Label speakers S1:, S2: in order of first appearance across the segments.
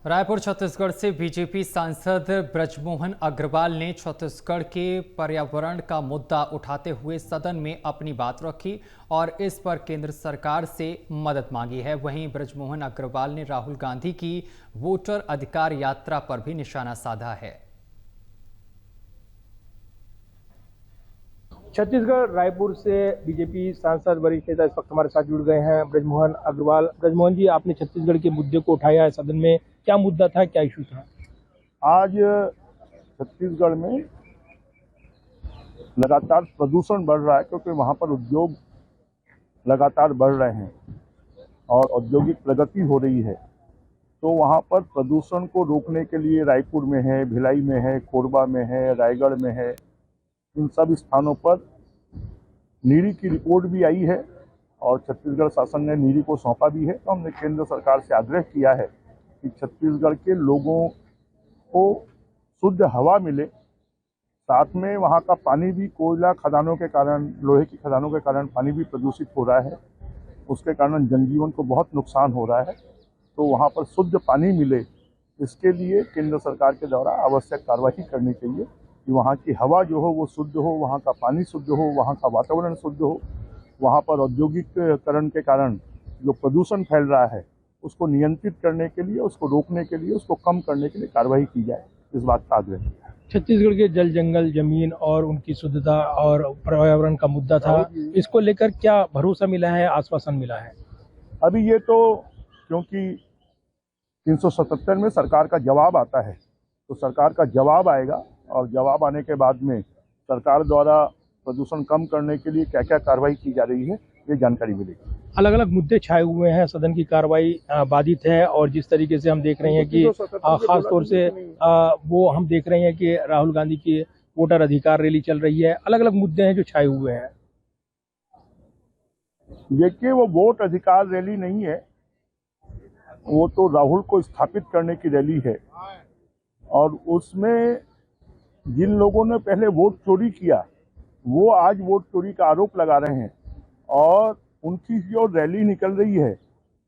S1: रायपुर छत्तीसगढ़ से बीजेपी सांसद ब्रजमोहन अग्रवाल ने छत्तीसगढ़ के पर्यावरण का मुद्दा उठाते हुए सदन में अपनी बात रखी और इस पर केंद्र सरकार से मदद मांगी है। वहीं ब्रजमोहन अग्रवाल ने राहुल गांधी की वोटर अधिकार यात्रा पर भी निशाना साधा है।
S2: छत्तीसगढ़ रायपुर से बीजेपी सांसद वरिष्ठ नेता इस वक्त हमारे साथ जुड़ गए हैं, ब्रजमोहन अग्रवाल। ब्रजमोहन जी, आपने छत्तीसगढ़ के मुद्दे को उठाया है सदन में, क्या मुद्दा था, क्या इशू था?
S3: आज छत्तीसगढ़ में लगातार प्रदूषण बढ़ रहा है क्योंकि वहाँ पर उद्योग लगातार बढ़ रहे हैं और औद्योगिक प्रगति हो रही है। तो वहाँ पर प्रदूषण को रोकने के लिए रायपुर में है, भिलाई में है, कोरबा में है, रायगढ़ में है, इन सब स्थानों पर नीरी की रिपोर्ट भी आई है और छत्तीसगढ़ शासन ने नीरी को सौंपा भी है। तो हमने केंद्र सरकार से आग्रह किया है कि छत्तीसगढ़ के लोगों को शुद्ध हवा मिले, साथ में वहाँ का पानी भी कोयला खदानों के कारण, लोहे की खदानों के कारण पानी भी प्रदूषित हो रहा है, उसके कारण जनजीवन को बहुत नुकसान हो रहा है। तो वहाँ पर शुद्ध पानी मिले, इसके लिए केंद्र सरकार के द्वारा आवश्यक कार्रवाई करनी चाहिए कि वहाँ की हवा जो हो वो शुद्ध हो, वहाँ का पानी शुद्ध हो, वहाँ का वातावरण शुद्ध हो। वहाँ पर औद्योगिकरण के कारण जो प्रदूषण फैल रहा है उसको नियंत्रित करने के लिए, उसको रोकने के लिए, उसको कम करने के लिए कार्रवाई की जाए, इस बात का आग्रह किया है।
S2: छत्तीसगढ़ के जल, जंगल, जमीन और उनकी शुद्धता और पर्यावरण का मुद्दा था, इसको लेकर क्या भरोसा मिला है, आश्वासन मिला है?
S3: अभी ये तो क्योंकि 377 में सरकार का जवाब आता है, तो सरकार का जवाब आएगा और जवाब आने के बाद में सरकार द्वारा प्रदूषण कम करने के लिए क्या क्या कार्रवाई की जा रही है, ये जानकारी मिलेगी।
S2: अलग अलग मुद्दे छाए हुए हैं, सदन की कार्रवाई बाधित है और जिस तरीके से हम देख रहे हैं कि खास तौर से वो हम देख रहे हैं कि राहुल गांधी की वोटर अधिकार रैली चल रही है। अलग अलग मुद्दे हैं जो छाए हुए हैं।
S3: देखिए, वो वोट अधिकार रैली नहीं है, वो तो राहुल को स्थापित करने की रैली है और उसमें जिन लोगों ने पहले वोट चोरी किया वो आज वोट चोरी का आरोप लगा रहे हैं और उनकी जो रैली निकल रही है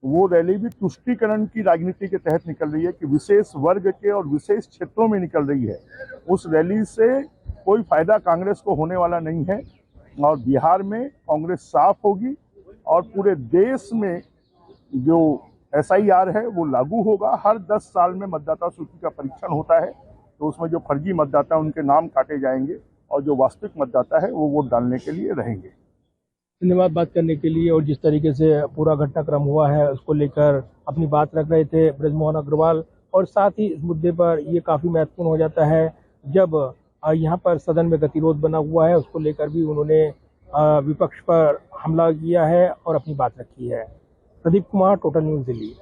S3: वो रैली भी तुष्टीकरण की राजनीति के तहत निकल रही है कि विशेष वर्ग के और विशेष क्षेत्रों में निकल रही है। उस रैली से कोई फायदा कांग्रेस को होने वाला नहीं है और बिहार में कांग्रेस साफ होगी और पूरे देश में जो SIR है वो लागू होगा। हर 10 साल में मतदाता सूची का परीक्षण होता है, तो उसमें जो फर्जी मतदाता उनके नाम काटे जाएंगे और जो वास्तविक मतदाता है वो वोट डालने के लिए रहेंगे।
S2: धन्यवाद बात करने के लिए। और जिस तरीके से पूरा घटनाक्रम हुआ है उसको लेकर अपनी बात रख रहे थे ब्रजमोहन अग्रवाल। और साथ ही इस मुद्दे पर ये काफ़ी महत्वपूर्ण हो जाता है जब यहाँ पर सदन में गतिरोध बना हुआ है, उसको लेकर भी उन्होंने विपक्ष पर हमला किया है और अपनी बात रखी है। Pradeep Kumar, total news Delhi.